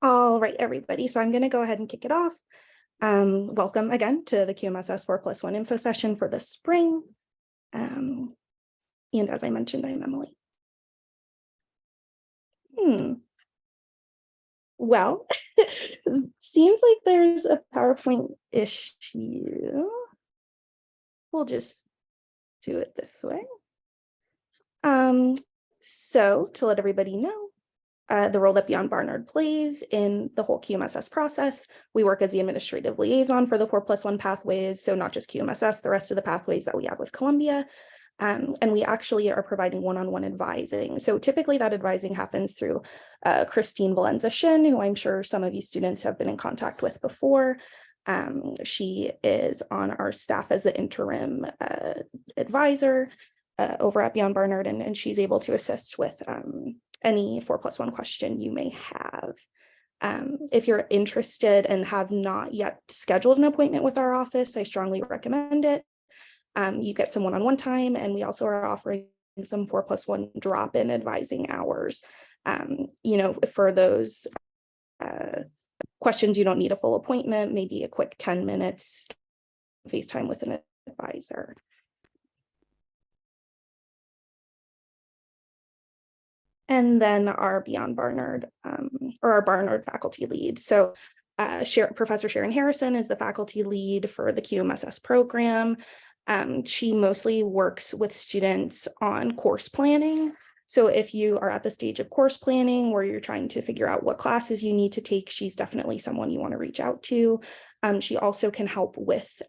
All right, everybody. So I'm going to go ahead and kick it off. Welcome again to the QMSS 4+1 info session for the spring. And as I mentioned, I'm Emily. Well, seems like there's a PowerPoint issue. We'll just do it this way. So to let everybody know, the role that Beyond Barnard plays in the whole QMSS process, we work as the administrative liaison for the 4+1 pathways. So not just QMSS, the rest of the pathways that we have with Columbia. And we actually are providing one-on-one advising. So typically that advising happens through Christine Valenza-Shin, who I'm sure some of you students have been in contact with before. She is on our staff as the interim advisor over at Beyond Barnard, and she's able to assist with any 4+1 question you may have. If you're interested and have not yet scheduled an appointment with our office, I strongly recommend it. You get some one-on-one time, and we also are offering some 4+1 drop-in advising hours. For those questions you don't need a full appointment, maybe a quick 10 minutes FaceTime with an advisor. And then our Beyond Barnard, or our Barnard faculty lead. So Professor Sharon Harrison is the faculty lead for the QMSS program. She mostly works with students on course planning. So if you are at the stage of course planning where you're trying to figure out what classes you need to take, she's definitely someone you want to reach out to. She also can help with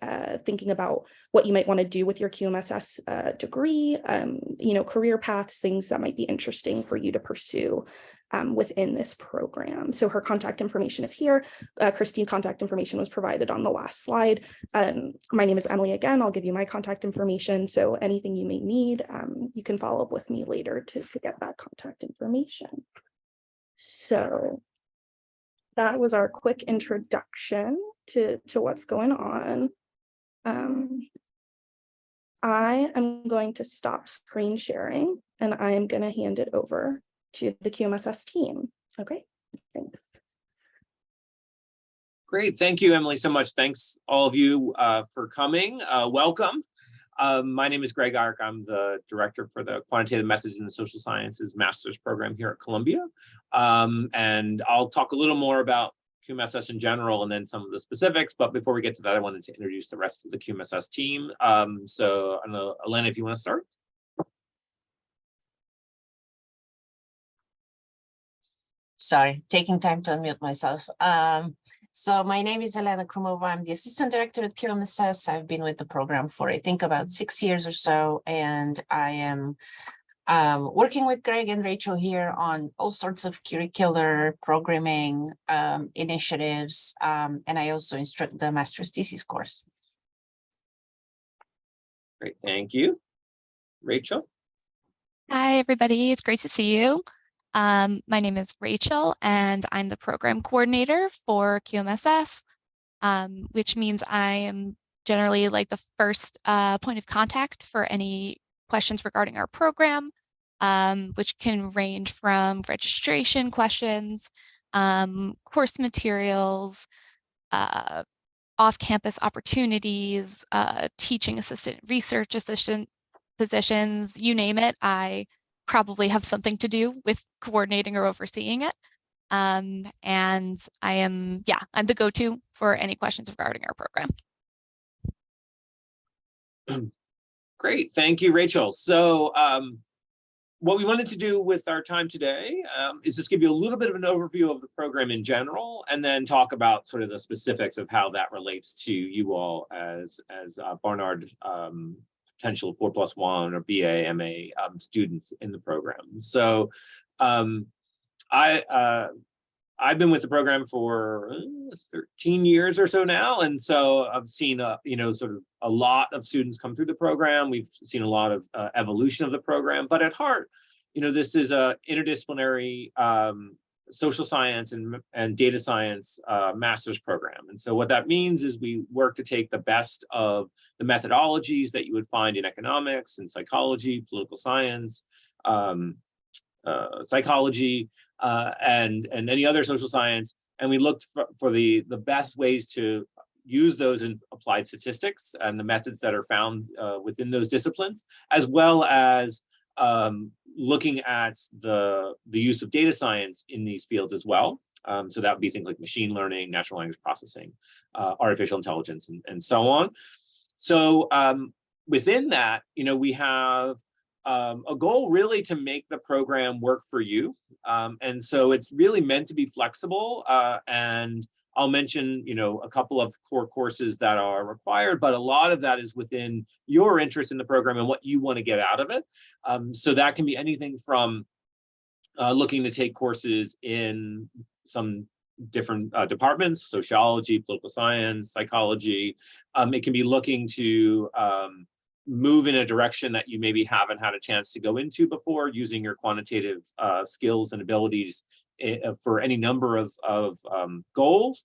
thinking about what you might want to do with your QMSS degree, career paths, things that might be interesting for you to pursue within this program. So her contact information is here. Christine's contact information was provided on the last slide. My name is Emily again. I'll give you my contact information. So anything you may need, you can follow up with me later to get that contact information. So that was our quick introduction to what's going on. I am going to stop screen sharing and I am going to hand it over to the QMSS team. Okay, thanks. Great, thank you, Emily, so much. Thanks all of you for coming. Welcome. My name is Greg Ark. I'm the director for the Quantitative Methods in the Social Sciences Master's Program here at Columbia. And I'll talk a little more about QMSS in general and then some of the specifics. But before we get to that, I wanted to introduce the rest of the QMSS team. So I don't know, Elena, if you want to start. Sorry, taking time to unmute myself. So my name is Elena Krumova. I'm the assistant director at QMSS. I've been with the program for, I think, about 6 years or so. And I am working with Greg and Rachel here on all sorts of curricular programming initiatives. And I also instruct the master's thesis course. Great, thank you. Rachel. Hi, everybody. It's great to see you. My name is Rachel, and I'm the program coordinator for QMSS, which means I am generally like the first point of contact for any questions regarding our program, which can range from registration questions, course materials, off-campus opportunities, teaching assistant, research assistant positions, you name it. I probably have something to do with coordinating or overseeing it. And I'm the go-to for any questions regarding our program. Great, thank you, Rachel. So what we wanted to do with our time today is just give you a little bit of an overview of the program in general, and then talk about sort of the specifics of how that relates to you all as Barnard potential 4+1 or BA, MA students in the program. So I've been with the program for 13 years or so now, and so I've seen sort of a lot of students come through the program. We've seen a lot of evolution of the program, but at heart, this is a interdisciplinary social science and data science master's program. And so what that means is we work to take the best of the methodologies that you would find in economics and psychology, political science, psychology, and any other social science, and we looked for the best ways to use those in applied statistics and the methods that are found within those disciplines, as well as looking at the use of data science in these fields as well. So that would be things like machine learning, natural language processing, artificial intelligence, and so on. So within that, we have a goal really to make the program work for you. And so it's really meant to be flexible. And I'll mention, a couple of core courses that are required, but a lot of that is within your interest in the program and what you want to get out of it. So that can be anything from looking to take courses in some different departments, sociology, political science, psychology. It can be looking to move in a direction that you maybe haven't had a chance to go into before, using your quantitative skills and abilities for any number of goals.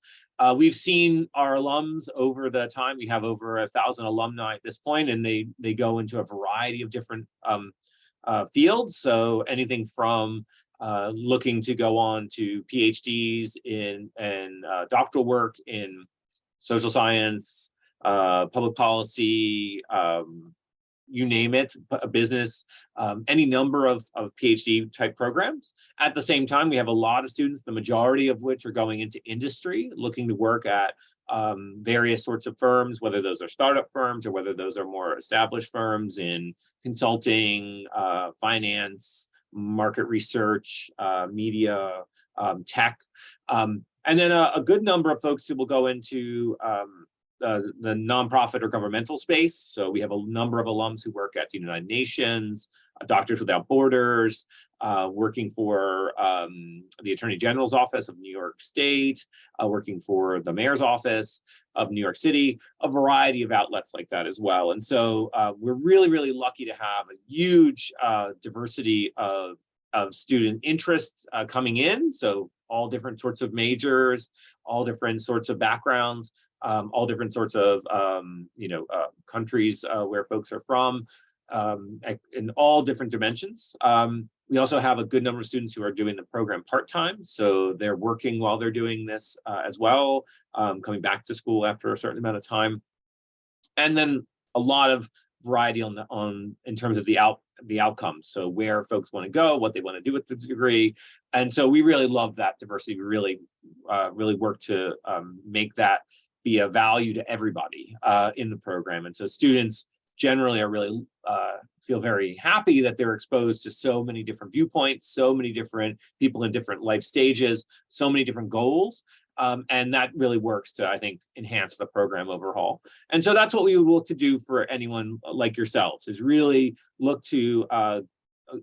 We've seen our alums over the time. We have over 1,000 alumni at this point, and they go into a variety of different fields. So anything from looking to go on to PhDs in doctoral work in social science, public policy, you name it, a business, any number of PhD type programs. At the same time, we have a lot of students, the majority of which are going into industry, looking to work at various sorts of firms, whether those are startup firms or whether those are more established firms in consulting, finance, market research, media, tech. And then a good number of folks who will go into the nonprofit or governmental space. So we have a number of alums who work at the United Nations, Doctors Without Borders, working for the Attorney General's Office of New York State, working for the Mayor's Office of New York City, a variety of outlets like that as well. And so we're really, really lucky to have a huge diversity of student interests coming in. So all different sorts of majors, all different sorts of backgrounds, all different sorts of countries where folks are from, in all different dimensions. We also have a good number of students who are doing the program part-time, so they're working while they're doing this as well, coming back to school after a certain amount of time, and then a lot of variety in terms of the outcomes. So where folks want to go, what they want to do with the degree, and so we really love that diversity. We really work to make that be a value to everybody in the program. And so students generally are really feel very happy that they're exposed to so many different viewpoints, so many different people in different life stages, so many different goals. And that really works to, I think, enhance the program overall. And so that's what we would look to do for anyone like yourselves, is really look to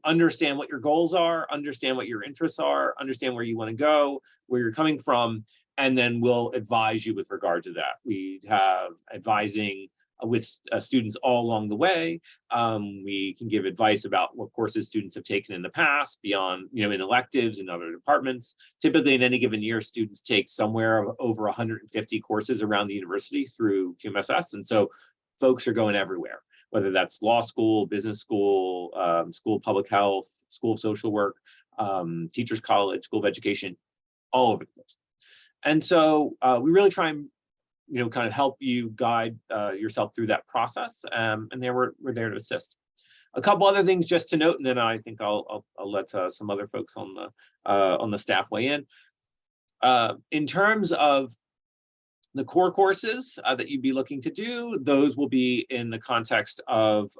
understand what your goals are, understand what your interests are, understand where you want to go, where you're coming from, and then we'll advise you with regard to that. We have advising with students all along the way. We can give advice about what courses students have taken in the past, beyond, in electives and other departments. Typically in any given year, students take somewhere over 150 courses around the university through QMSS. And so folks are going everywhere, whether that's law school, business school, school of public health, school of social work, teachers college, school of education, all over the place. And so we really try and kind of help you guide yourself through that process, and then we're there to assist. A couple other things just to note, and then I think I'll let some other folks on the staff weigh in. In terms of the core courses that you'd be looking to do, those will be in the context of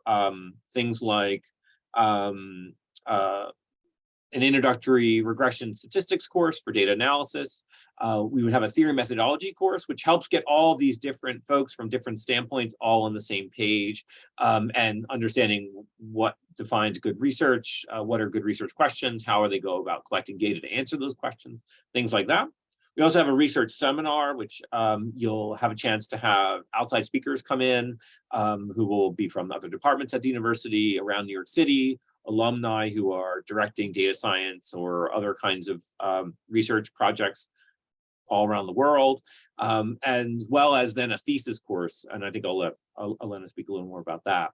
things like an introductory regression statistics course for data analysis. We would have a theory methodology course, which helps get all these different folks from different standpoints all on the same page, and understanding what defines good research, what are good research questions, how are they go about collecting data to answer those questions, things like that. We also have a research seminar, which you'll have a chance to have outside speakers come in who will be from other departments at the university around New York City, alumni who are directing data science or other kinds of research projects all around the world, and well as then a thesis course. And I think I'll let Elena speak a little more about that.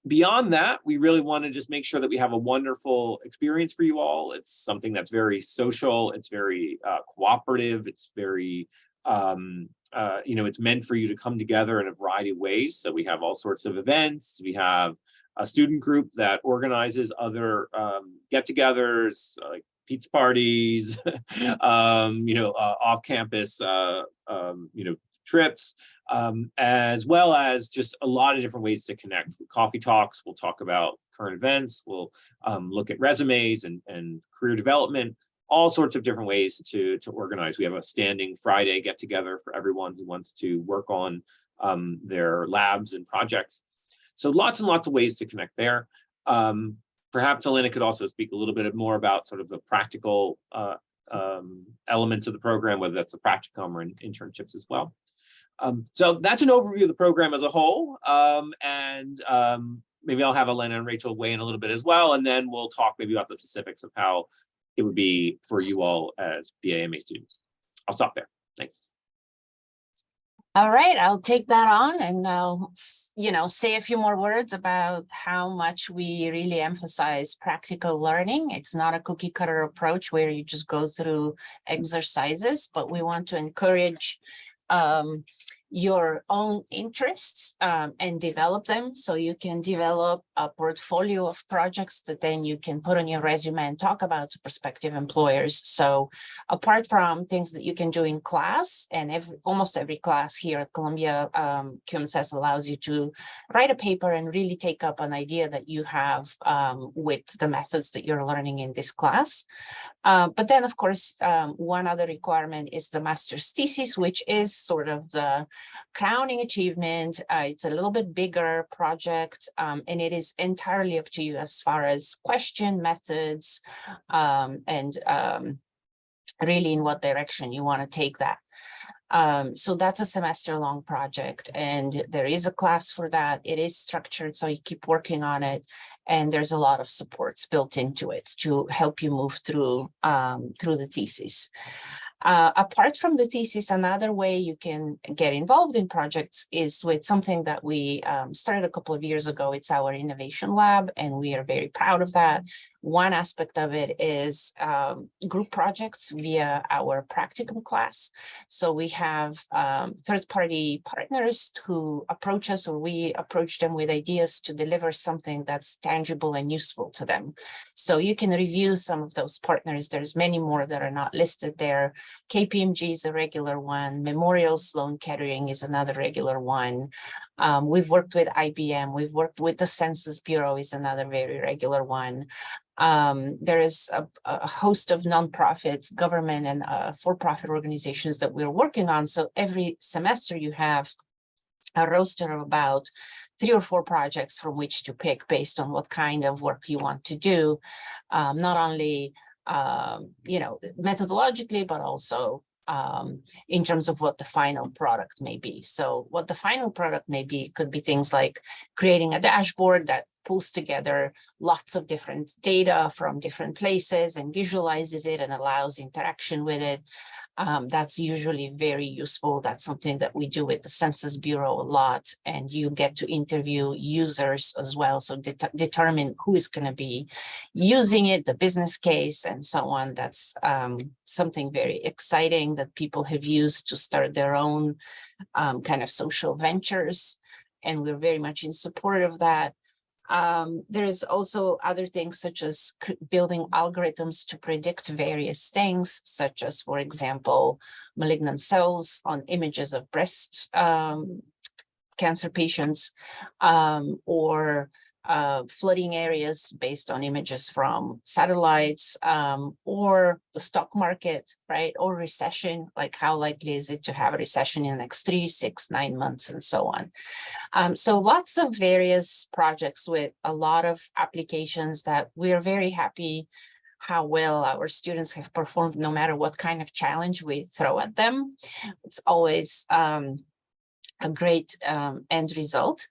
Beyond that, we really want to just make sure that we have a wonderful experience for you all. It's something that's very social. It's very cooperative. It's very, it's meant for you to come together in a variety of ways. So we have all sorts of events. We have a student group that organizes other get-togethers, like pizza parties, off-campus, trips, as well as just a lot of different ways to connect. Coffee talks, we'll talk about current events, we'll look at resumes and career development, all sorts of different ways to organize. We have a standing Friday get together for everyone who wants to work on their labs and projects. So lots and lots of ways to connect there. Perhaps Elena could also speak a little bit more about sort of the practical elements of the program, whether that's the practicum or internships as well. So that's an overview of the program as a whole. Maybe I'll have Elena and Rachel weigh in a little bit as well, and then we'll talk maybe about the specifics of how it would be for you all as BA/MA students. I'll stop there. Thanks. All right, I'll take that on and I'll, say a few more words about how much we really emphasize practical learning. It's not a cookie cutter approach where you just go through exercises, but we want to encourage your own interests and develop them, so you can develop a portfolio of projects that then you can put on your resume and talk about to prospective employers. So apart from things that you can do in class, and almost every class here at Columbia, QMSS allows you to write a paper and really take up an idea that you have with the methods that you're learning in this class. But then, of course, one other requirement is the master's thesis, which is sort of the crowning achievement. It's a little bit bigger project, and it is entirely up to you as far as question methods and really in what direction you want to take that. So that's a semester-long project, and there is a class for that. It is structured, so you keep working on it, and there's a lot of supports built into it to help you move through the thesis. Apart from the thesis, another way you can get involved in projects is with something that we started a couple of years ago. It's our innovation lab, and we are very proud of that. One aspect of it is group projects via our practicum class. So we have third-party partners who approach us, or we approach them with ideas to deliver something that's tangible and useful to them. So you can review some of those partners. There's many more that are not listed there. KPMG is a regular one. Memorial Sloan Kettering is another regular one. We've worked with IBM. We've worked with the Census Bureau is another very regular one. There is a host of nonprofits, government, and for-profit organizations that we're working on. So every semester you have a roster of about 3 or 4 projects from which to pick based on what kind of work you want to do, not only methodologically, but also in terms of what the final product may be. So what the final product may be could be things like creating a dashboard that pulls together lots of different data from different places and visualizes it and allows interaction with it. That's usually very useful. That's something that we do with the Census Bureau a lot, and you get to interview users as well. So determine who is going to be using it, the business case, and so on. That's something very exciting that people have used to start their own kind of social ventures, and we're very much in support of that. There's also other things such as building algorithms to predict various things, such as, for example, malignant cells on images of breast cancer patients, or flooding areas based on images from satellites, or the stock market, right? Or recession, like how likely is it to have a recession in the next 3, 6, 9 months, and so on. So lots of various projects with a lot of applications that we are very happy how well our students have performed, no matter what kind of challenge we throw at them. It's always a great end result.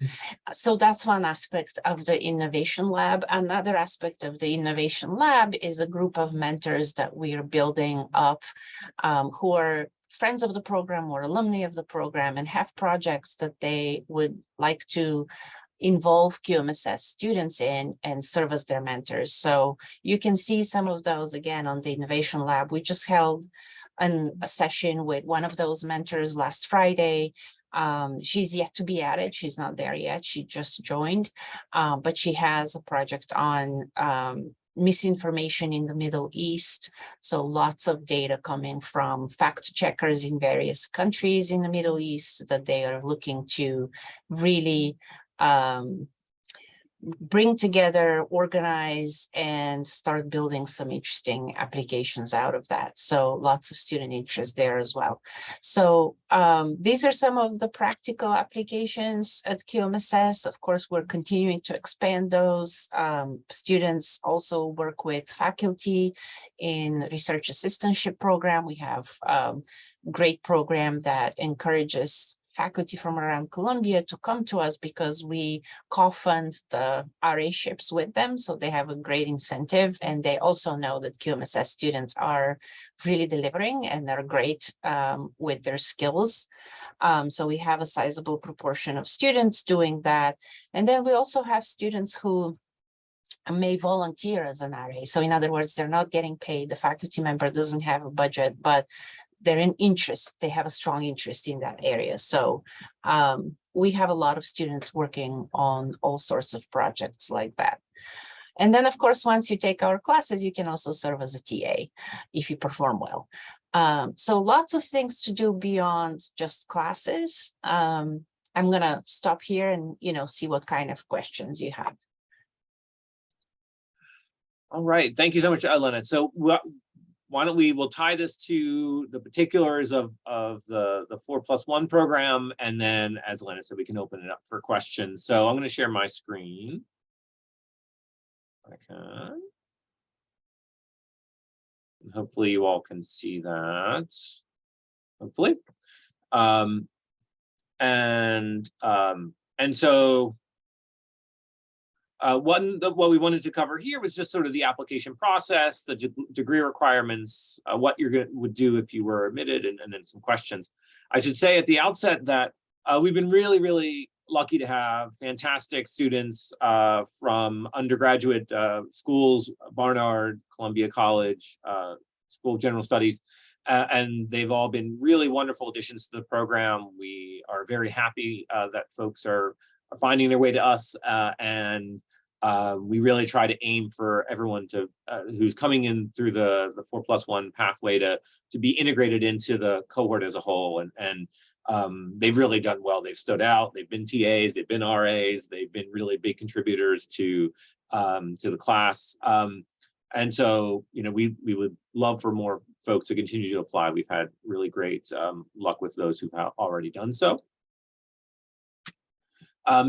So that's one aspect of the innovation lab. Another aspect of the innovation lab is a group of mentors that we are building up, who are friends of the program or alumni of the program and have projects that they would like to involve QMSS students in and serve as their mentors. So you can see some of those again on the Innovation Lab. We just held a session with one of those mentors last Friday. She's yet to be added. She's not there yet. She just joined, but she has a project on misinformation in the Middle East. So lots of data coming from fact checkers in various countries in the Middle East that they are looking to really bring together, organize, and start building some interesting applications out of that. So lots of student interest there as well. So these are some of the practical applications at QMSS. Of course, we're continuing to expand those. Students also work with faculty in research assistantship program. We have a great program that encourages faculty from around Columbia to come to us because we co-fund the RA ships with them. So they have a great incentive, and they also know that QMSS students are really delivering and they're great with their skills. So we have a sizable proportion of students doing that. And then we also have students who may volunteer as an RA. So in other words, they're not getting paid. The faculty member doesn't have a budget, but they're in interest. They have a strong interest in that area. So we have a lot of students working on all sorts of projects like that. And then, of course, once you take our classes, you can also serve as a TA if you perform well. So lots of things to do beyond just classes. I'm going to stop here and, see what kind of questions you have. All right. Thank you so much, Elena. So why don't we'll tie this to the particulars of the 4+1 program, and then, as Elena said, we can open it up for questions. So I'm going to share my screen. Okay. And hopefully you all can see that. Hopefully. And so what we wanted to cover here was just sort of the application process, the degree requirements, what would do if you were admitted, and then some questions. I should say at the outset that we've been really, really lucky to have fantastic students from undergraduate schools, Barnard, Columbia College, School of General Studies, and they've all been really wonderful additions to the program. We are very happy that folks are finding their way to us, and we really try to aim for everyone to who's coming in through the 4+1 pathway to be integrated into the cohort as a whole. And they've really done well. They've stood out. They've been TAs. They've been RAs. They've been really big contributors to the class. And so, we would love for more folks to continue to apply. We've had really great luck with those who've already done so.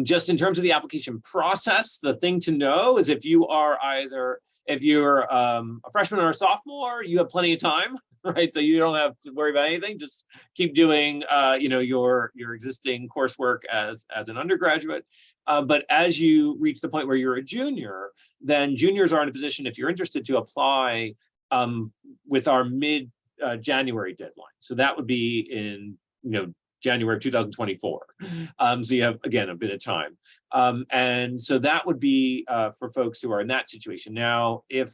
Just in terms of the application process, the thing to know is if you're a freshman or a sophomore, you have plenty of time, right? So you don't have to worry about anything. Just keep doing, your existing coursework as an undergraduate. But as you reach the point where you're a junior, then juniors are in a position, if you're interested, to apply with our mid-January deadline. So that would be in, January of 2024. So you have, again, a bit of time. And so that would be for folks who are in that situation. Now, if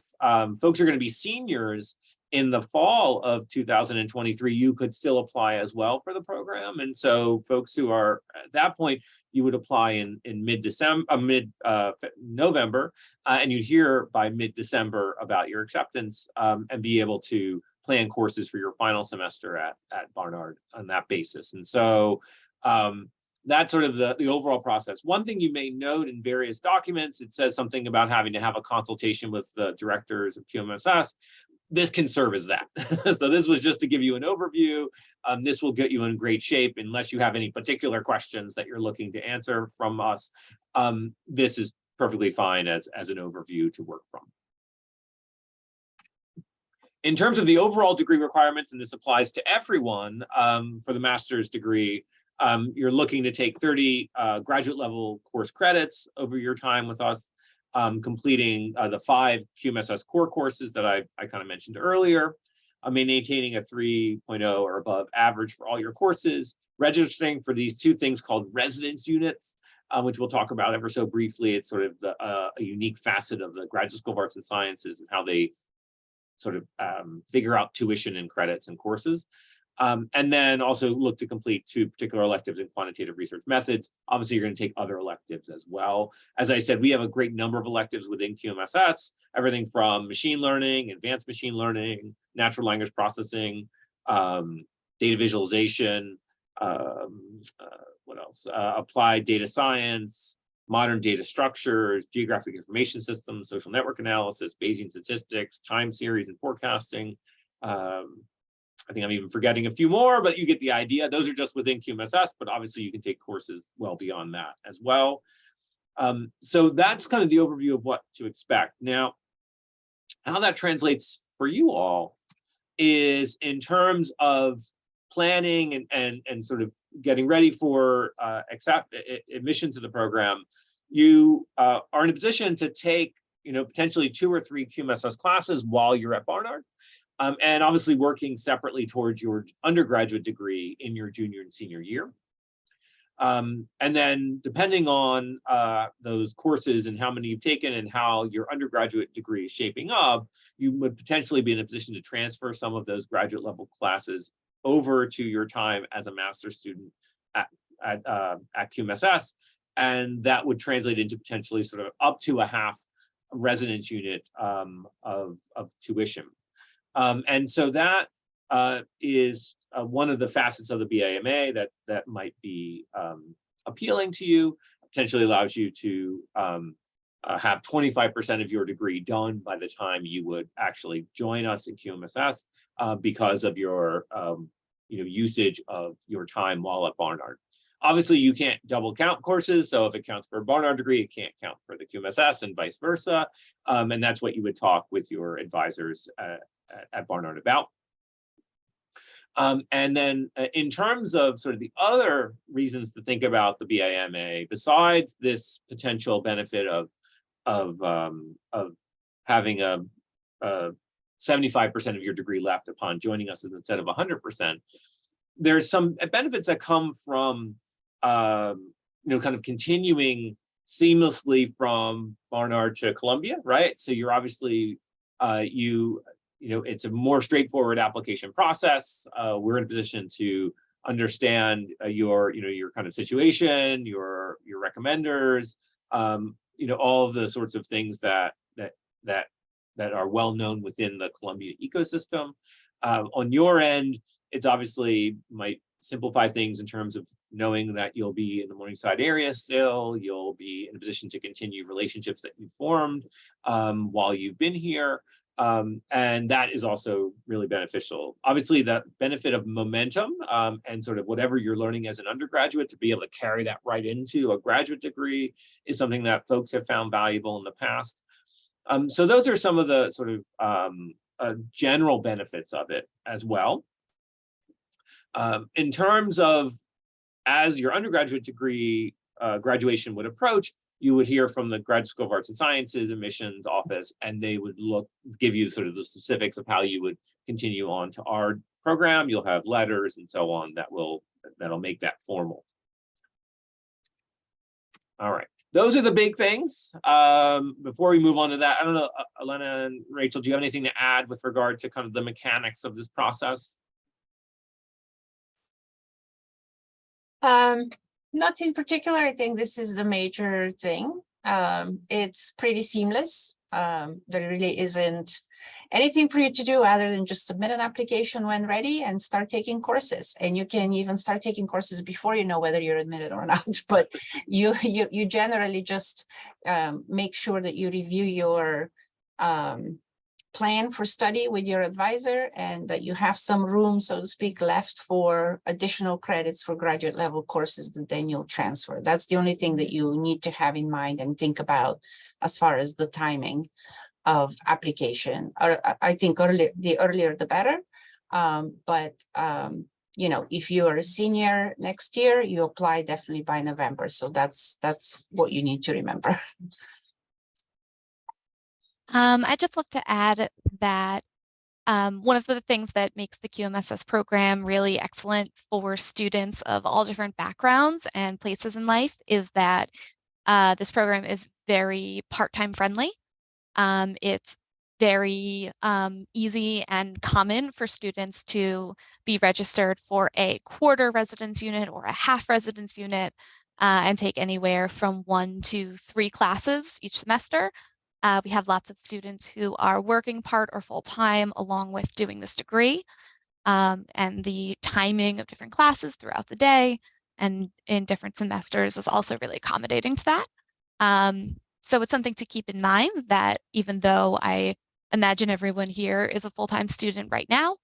folks are going to be seniors in the fall of 2023, you could still apply as well for the program. And so folks who are at that point, you would apply in mid-November, and you'd hear by mid-December about your acceptance, and be able to plan courses for your final semester at Barnard on that basis. And so that's sort of the overall process. One thing you may note in various documents, it says something about having to have a consultation with the directors of QMSS. This can serve as that. So this was just to give you an overview. This will get you in great shape unless you have any particular questions that you're looking to answer from us. This is perfectly fine as an overview to work from. In terms of the overall degree requirements, and this applies to everyone, for the master's degree, you're looking to take 30 graduate level course credits over your time with us, completing the 5 QMSS core courses that I kind of mentioned earlier, maintaining a 3.0 or above average for all your courses, registering for these 2 things called residence units. which we'll talk about ever so briefly. It's sort of a unique facet of the Graduate School of Arts and Sciences and how they sort of figure out tuition and credits and courses. And then also look to complete 2 particular electives in quantitative research methods. Obviously, you're going to take other electives as well. As I said, we have a great number of electives within QMSS, everything from machine learning, advanced machine learning, natural language processing, data visualization, what else? Applied data science, modern data structures, geographic information systems, social network analysis, Bayesian statistics, time series and forecasting. I think I'm even forgetting a few more, but you get the idea. Those are just within QMSS, but obviously you can take courses well beyond that as well. So that's kind of the overview of what to expect. Now, how that translates for you all is in terms of planning and sort of getting ready for admission to the program. You are in a position to take, potentially 2 or 3 QMSS classes while you're at Barnard. And obviously working separately towards your undergraduate degree in your junior and senior year. And then depending on those courses and how many you've taken and how your undergraduate degree is shaping up, you would potentially be in a position to transfer some of those graduate level classes over to your time as a master's student at QMSS. And that would translate into potentially sort of up to a half residence unit of tuition. And so that is one of the facets of the BAMA that might be appealing to you, potentially allows you to have 25% of your degree done by the time you would actually join us in QMSS because of your usage of your time while at Barnard. Obviously, you can't double count courses. So if it counts for a Barnard degree, it can't count for the QMSS and vice versa. And that's what you would talk with your advisors at Barnard about. And then in terms of sort of the other reasons to think about the BAMA, besides this potential benefit of having a 75% of your degree left upon joining us instead of 100%, there's some benefits that come from kind of continuing seamlessly from Barnard to Columbia, right? So you're obviously it's a more straightforward application process. We're in a position to understand your kind of situation, your recommenders, all of the sorts of things that are well known within the Columbia ecosystem. On your end, it's obviously might simplify things in terms of knowing that you'll be in the Morningside area still, you'll be in a position to continue relationships that you formed while you've been here. And that is also really beneficial. Obviously, the benefit of momentum and sort of whatever you're learning as an undergraduate to be able to carry that right into a graduate degree is something that folks have found valuable in the past. So those are some of the sort of general benefits of it as well. In terms of as your undergraduate degree graduation would approach, you would hear from the Graduate School of Arts and Sciences admissions office, and they would give you sort of the specifics of how you would continue on to our program. You'll have letters and so on that'll make that formal. All right, those are the big things. Before we move on to that, I don't know, Elena and Rachel, do you have anything to add with regard to kind of the mechanics of this process? Not in particular. I think this is the major thing. It's pretty seamless. There really isn't anything for you to do other than just submit an application when ready and start taking courses. And you can even start taking courses before you know whether you're admitted or not. But you generally just make sure that you review your plan for study with your advisor and that you have some room, so to speak, left for additional credits for graduate level courses that then you'll transfer. That's the only thing that you need to have in mind and think about as far as the timing of application. I think the earlier the better. If you are a senior next year, you apply definitely by November. So that's what you need to remember. I'd just love to add that One of the things that makes the QMSS program really excellent for students of all different backgrounds and places in life is that this program is very part-time friendly. It's very easy and common for students to be registered for a quarter residence unit or a half residence unit and take anywhere from 1 to 3 classes each semester. We have lots of students who are working part or full-time along with doing this degree. And the timing of different classes throughout the day and in different semesters is also really accommodating to that. So it's something to keep in mind that even though I imagine everyone here is a full-time student right now,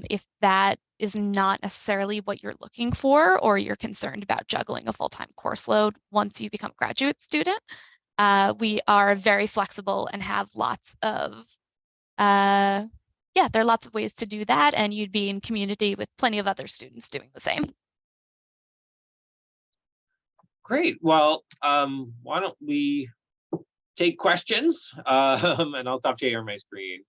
if that is not necessarily what you're looking for, or you're concerned about juggling a full-time course load once you become a graduate student, we are very flexible and have lots of, there are lots of ways to do that, and you'd be in community with plenty of other students doing the same. Great. Well, why don't we take questions? And I'll stop sharing my screen.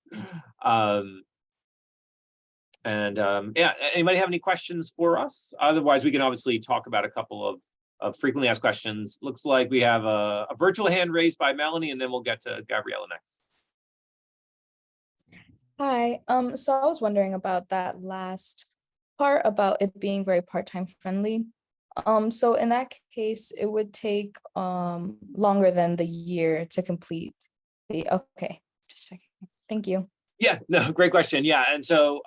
Yeah, anybody have any questions for us? Otherwise, we can obviously talk about a couple of frequently asked questions. Looks like we have a virtual hand raised by Melanie, and then we'll get to Gabriella next. Hi, so I was wondering about that last part about it being very part-time friendly. So in that case, it would take longer than the year to complete the, okay, just checking. Thank you. Yeah, no, great question. Yeah, and so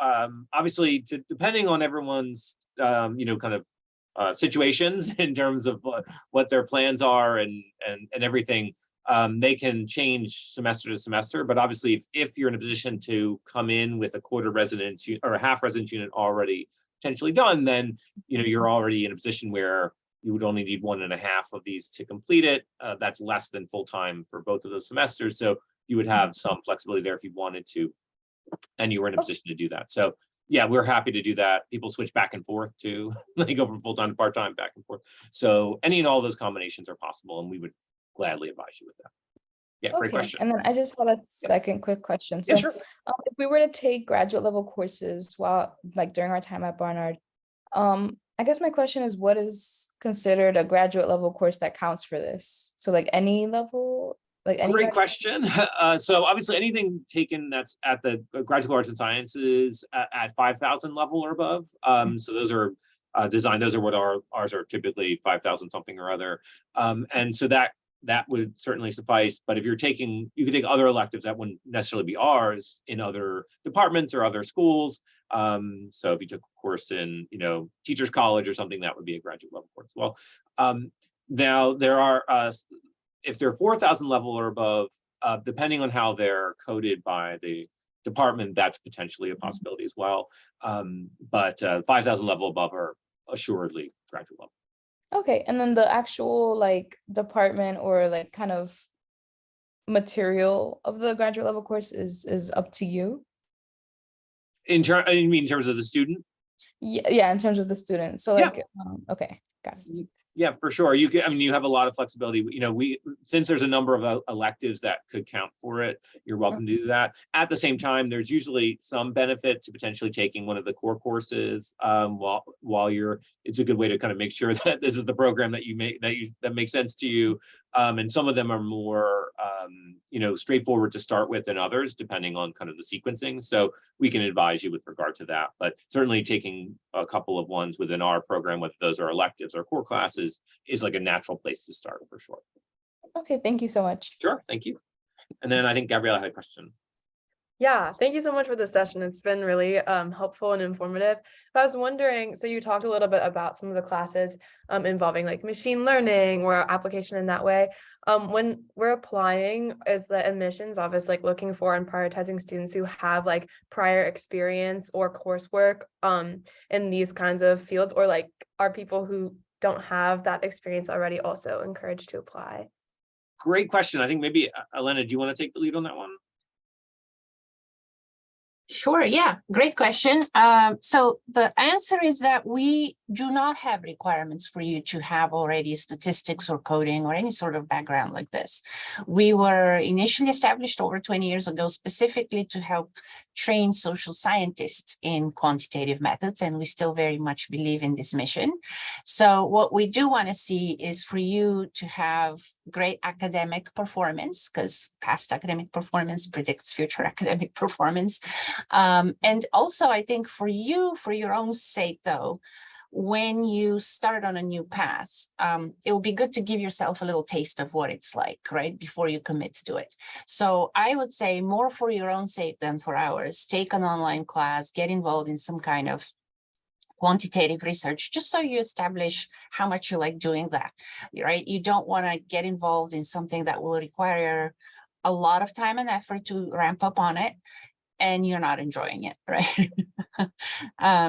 obviously, depending on everyone's kind of situations in terms of what their plans are and everything, they can change semester to semester. But obviously, if you're in a position to come in with a quarter residence or a half residence unit already potentially done, then you're already in a position where you would only need 1.5 of these to complete it. That's less than full time for both of those semesters. So you would have some flexibility there if you wanted to, and you were in a position to do that. So yeah, we're happy to do that. People switch back and forth too. They go from full-time to part-time, back and forth. So any and all of those combinations are possible, and we would gladly advise you with that. Yeah, great question. And then I just have a second quick question. So Yeah, sure. If we were to take graduate level courses while during our time at Barnard, I guess my question is, what is considered a graduate level course that counts for this? So any level, any Great question. So obviously anything taken that's at the Graduate Arts and Sciences at 5,000 level or above. So those are designed, those are what ours are typically 5,000 something or other. And so that would certainly suffice. But if you're taking, you could take other electives that wouldn't necessarily be ours in other departments or other schools. So if you took a course in, Teachers College or something, that would be a graduate level course. Well, now there are, if they're 4,000 level or above, depending on how they're coded by the department, that's potentially a possibility as well. But 5,000 level above are assuredly graduate level. Okay, and then the actual department or kind of material of the graduate level course is up to you? You mean in terms of the student? Yeah, in terms of the student. So okay, got it. Yeah, for sure. You can, you have a lot of flexibility. Since there's a number of electives that could count for it, you're welcome to do that. At the same time, there's usually some benefit to potentially taking one of the core courses while you're. It's a good way to kind of make sure that this is the program that that makes sense to you. And some of them are more straightforward to start with than others, depending on kind of the sequencing. So we can advise you with regard to that. But certainly taking a couple of ones within our program, whether those are electives or core classes, is like a natural place to start for sure. Okay, thank you so much. Sure, thank you. And then I think Gabriella had a question. Yeah, thank you so much for this session. It's been really helpful and informative. But I was wondering, so you talked a little bit about some of the classes involving machine learning or application in that way. When we're applying, is the admissions office looking for and prioritizing students who have prior experience or coursework in these kinds of fields, or are people who don't have that experience already also encouraged to apply? Great question. I think maybe Elena, do you want to take the lead on that one? Sure, yeah, great question. So the answer is that we do not have requirements for you to have already statistics or coding or any sort of background like this. We were initially established over 20 years ago specifically to help train social scientists in quantitative methods, and we still very much believe in this mission. So what we do want to see is for you to have great academic performance, because past academic performance predicts future academic performance. And also, I think for you, for your own sake, though, when you start on a new path, it will be good to give yourself a little taste of what it's like, right, before you commit to it. So I would say more for your own sake than for ours. Take an online class, get involved in some kind of quantitative research, just so you establish how much you like doing that, right? You don't want to get involved in something that will require a lot of time and effort to ramp up on it, and you're not enjoying it, right?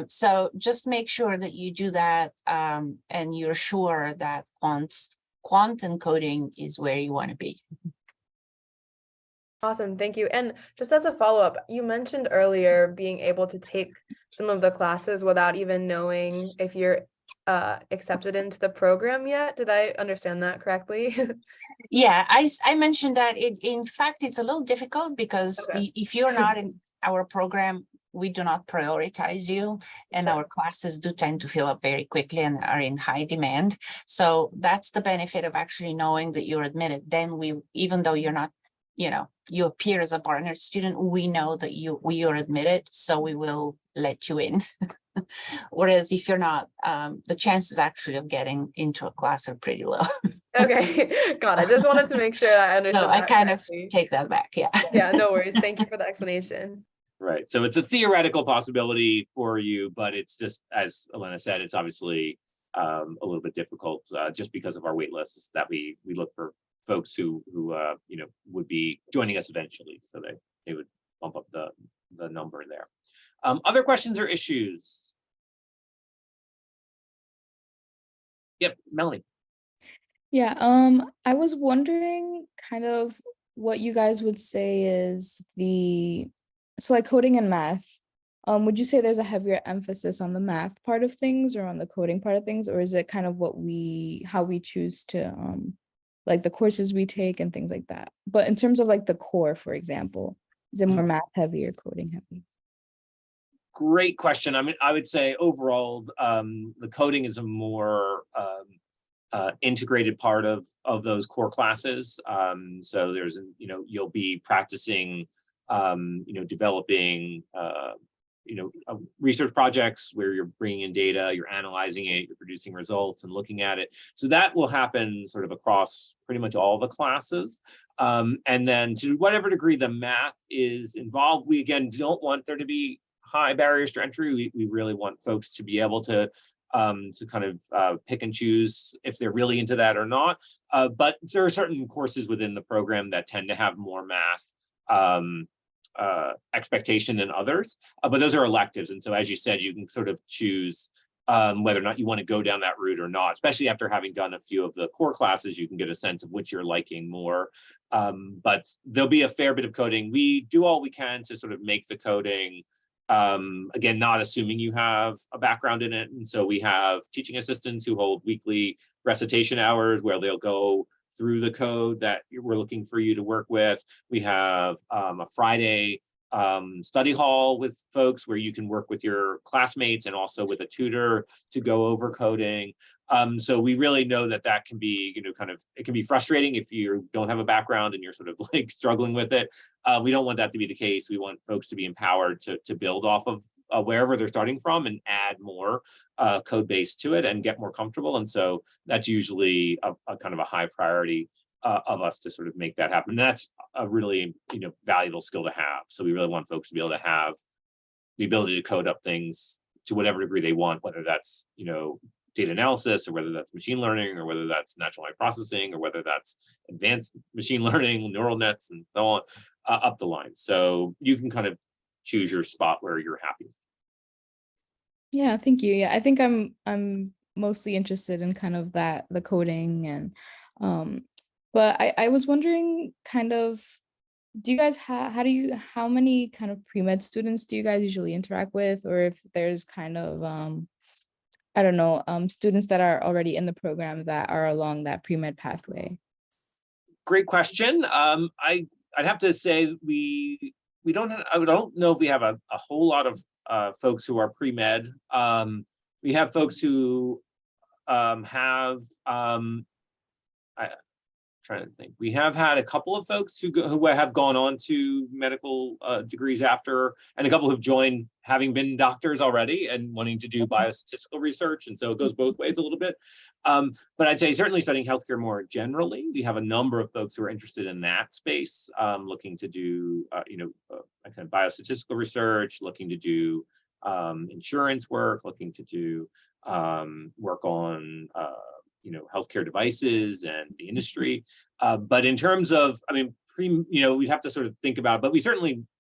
So just make sure that you do that, and you're sure that quant and coding is where you want to be. Awesome, thank you. And just as a follow-up, you mentioned earlier being able to take some of the classes without even knowing if you're accepted into the program yet. Did I understand that correctly? Yeah, I mentioned that in fact, it's a little difficult because if you're not in our program, we do not prioritize you, and our classes do tend to fill up very quickly and are in high demand. So that's the benefit of actually knowing that you're admitted. Then even though you're not, you appear as a partner student, we know that you're admitted, so we will let you in. Whereas if you're not, the chances actually of getting into a class are pretty low. Okay, got it. Just wanted to make sure I understood. No, I kind correctly. of take that back. Yeah. Yeah, no worries. Thank you for the explanation. Right. So it's a theoretical possibility for you, but it's just, as Elena said, it's obviously a little bit difficult just because of our wait lists that we look for folks who would be joining us eventually. So they would bump up the number there. Other questions or issues? Yep, Melanie. Yeah, I was wondering kind of what you guys would say is so like coding and math. Would you say there's a heavier emphasis on the math part of things or on the coding part of things, or is it kind of how we choose to like the courses we take and things like that? But in terms of like the core, for example, is it more math heavy or coding heavy? Great question. I mean, I would say overall, the coding is a more integrated part of those core classes. So there's, you'll be practicing, developing, research projects where you're bringing in data, you're analyzing it, you're producing results and looking at it. So that will happen sort of across pretty much all the classes. And then to whatever degree the math is involved, we again don't want there to be high barriers to entry. We really want folks to be able to kind of pick and choose if they're really into that or not. But there are certain courses within the program that tend to have more math expectation than others, but those are electives. And so, as you said, you can sort of choose whether or not you want to go down that route or not, especially after having done a few of the core classes, you can get a sense of which you're liking more. But there'll be a fair bit of coding. We do all we can to sort of make the coding, again, not assuming you have a background in it. And so we have teaching assistants who hold weekly recitation hours where they'll go through the code that we're looking for you to work with. We have a Friday study hall with folks where you can work with your classmates and also with a tutor to go over coding. So we really know that can be, it can be frustrating if you don't have a background and you're sort of like struggling with it. We don't want that to be the case. We want folks to be empowered to build off of wherever they're starting from and add more code base to it and get more comfortable. And so that's usually a kind of a high priority of us to sort of make that happen. And that's a really, valuable skill to have. So we really want folks to be able to have the ability to code up things to whatever degree they want, whether that's, data analysis, or whether that's machine learning, or whether that's natural language processing, or whether that's advanced machine learning, neural nets, and so on, up the line. So you can kind of choose your spot where you're happiest. Yeah, thank you. Yeah, I think I'm mostly interested in kind of the coding and but I was wondering kind of, do you guys how many kind of pre-med students do you guys usually interact with, or if there's kind of I don't know, students that are already in the program that are along that pre-med pathway? Great question. I'd have to say we we don't have, I don't know if we have a whole lot of folks who are pre-med. We have folks who trying to think. We have had a couple of folks who have gone on to medical degrees after, and a couple who've joined having been doctors already and wanting to do biostatistical research. And so it goes both ways a little bit. But I'd say certainly studying healthcare more generally, we have a number of folks who are interested in that space, looking to do, kind of biostatistical research, looking to do insurance work, looking to do work on healthcare devices and the industry. But in terms of, we'd have to sort of think about, but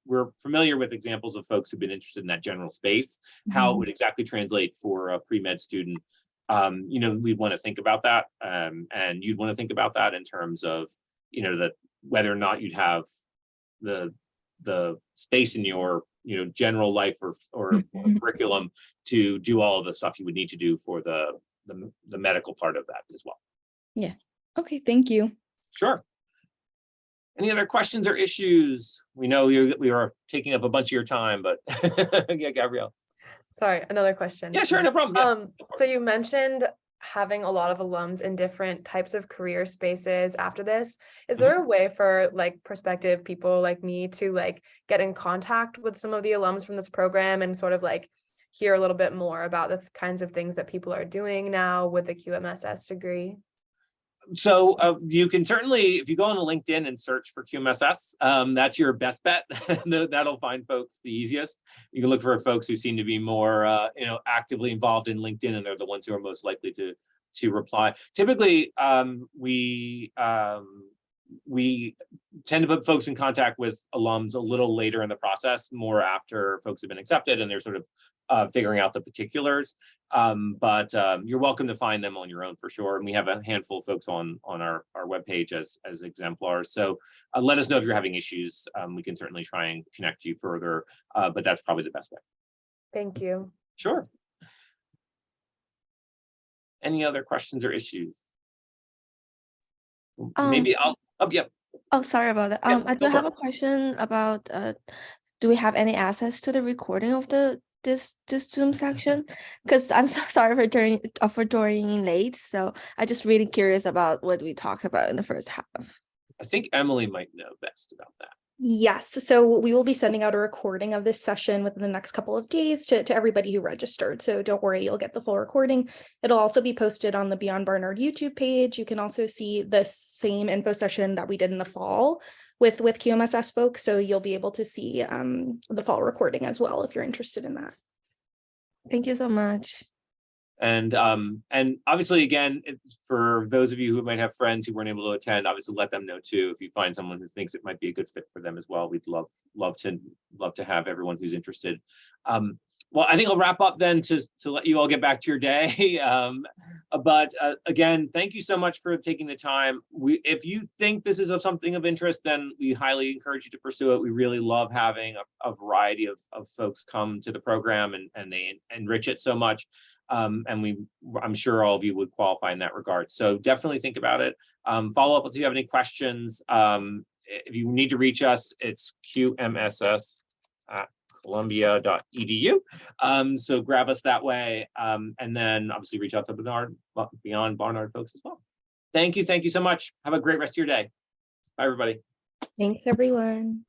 we're familiar with examples of folks who've been interested in that general space, how it would exactly translate for a pre-med student. We'd want to think about that. And you'd want to think about that in terms of, that whether or not you'd have the space in your, general life or curriculum to do all of the stuff you would need to do for the medical part of that as well. Yeah. Okay, thank you. Sure. Any other questions or issues? We know we are taking up a bunch of your time, but yeah, Gabrielle. Sorry, another question. Yeah, sure, no problem. Yeah. So you mentioned having a lot of alums in different types of career spaces after this. Is there a way for prospective people like me to get in contact with some of the alums from this program and sort of hear a little bit more about the kinds of things that people are doing now with the QMSS degree? So you can certainly, if you go on LinkedIn and search for QMSS, that's your best bet. That'll find folks the easiest. You can look for folks who seem to be more, actively involved in LinkedIn, and they're the ones who are most likely to reply. Typically, we tend to put folks in contact with alums a little later in the process, more after folks have been accepted and they're sort of figuring out the particulars. But you're welcome to find them on your own for sure. And we have a handful of folks on our webpage as exemplars. So let us know if you're having issues. We can certainly try and connect you further, but that's probably the best way. Thank you. Sure. Any other questions or issues? Maybe I'll, yeah. Oh, sorry about that. Yeah, I do have a question about do we have any access to the recording of this Zoom section? Because I'm so sorry for joining late. So I just really curious about what we talked about in the first half. I think Emily might know best about that. Yes, so we will be sending out a recording of this session within the next couple of days to everybody who registered. So don't worry, you'll get the full recording. It'll also be posted on the Beyond Barnard YouTube page. You can also see the same info session that we did in the fall with QMSS folks. So you'll be able to see the fall recording as well if you're interested in that. Thank you so much. And obviously, again, for those of you who might have friends who weren't able to attend, obviously let them know too. If you find someone who thinks it might be a good fit for them as well, we'd love to have everyone who's interested. Well, I think I'll wrap up then to let you all get back to your day. But again, thank you so much for taking the time. If you think this is of something of interest, then we highly encourage you to pursue it. We really love having a variety of folks come to the program and they enrich it so much. And I'm sure all of you would qualify in that regard. So definitely think about it. Follow up if you have any questions. If you need to reach us, it's qmss@columbia.edu. So grab us that way. And then obviously reach out to Beyond Barnard folks as well. Thank you so much. Have a great rest of your day. Bye, everybody. Thanks, everyone.